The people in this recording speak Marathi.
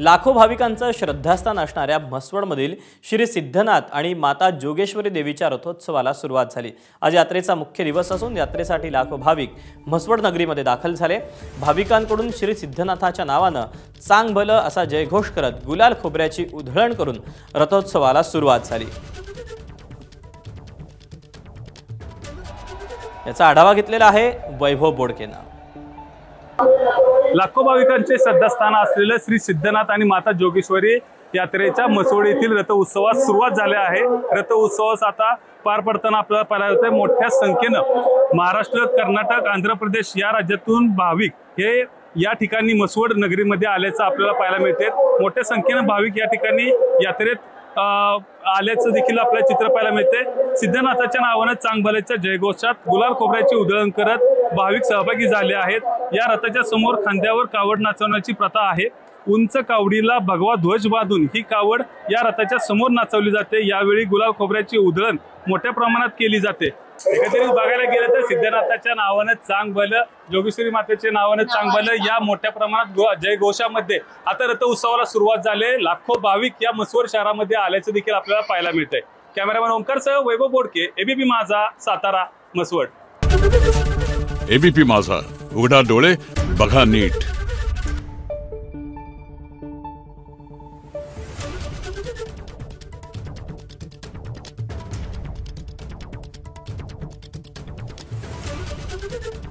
लाखो भाविकांचं श्रद्धास्थान असणाऱ्या म्हसवडमधील श्री सिद्धनाथ आणि माता जोगेश्वरी देवीच्या रथोत्सवाला सुरुवात झाली। आज यात्रेचा मुख्य दिवस असून यात्रेसाठी लाखो भाविक म्हसवड नगरीमध्ये दाखल झाले। भाविकांकडून श्री सिद्धनाथाच्या नावानं चांग भलं असा जयघोष करत गुलाल खोबऱ्याची उधळण करून रथोत्सवाला सुरुवात झाली। याचा आढावा घेतलेला आहे वैभव बोडकेनं। लाखो भाविकांचे श्रद्धास्थान असलेले श्री सिद्धनाथ आणि माता जोगेश्वरी यात्रेच्या म्हसवड येथील रथ उत्सवास सुरुवात झाली आहे। रथ उत्सवास आता पार पडताना आपल्याला पाहायला मिळते मोठ्या संख्येनं महाराष्ट्र, कर्नाटक, आंध्र प्रदेश या राज्यातून भाविक हे या ठिकाणी म्हसवड नगरीमध्ये आल्याचं आपल्याला पाहायला मिळते। मोठ्या संख्येनं भाविक या ठिकाणी यात्रेत आल्याचं देखील आपल्याला चित्र पाहायला मिळते। सिद्धनाथाच्या नावानं चांग भल्याच्या जयघोषात गुलाल खोबऱ्याची उधळण करत भाविक सहभागी झाले आहेत। या रथाच्या समोर खांद्यावर कावड नाचवण्याची प्रथा आहे। उंच कावडीला भगवा ध्वज बांधून ही कावड या रथाच्या समोर नाचवली जाते। यावेळी गुलाल खोबऱ्याची उधळण मोठ्या प्रमाणात केली जाते। एकंदरीत बघायला गेलं तर सिद्धनाथाच्या नावानं चांग भलं, जोगेश्वरी मातेच्या नावानं चांग भलं या मोठ्या प्रमाणात जयघोषामध्ये आता रथ उत्सवाला सुरुवात झाली। लाखो भाविक या म्हसवड शहरामध्ये आल्याचं देखील आपल्याला पाहायला मिळतंय। कॅमेरामॅन ओंकारसह वैभव बोडके, एबीपी माझा, सातारा, म्हसवड। एबीपी माझा, उघडा डोळे बघा नीट। you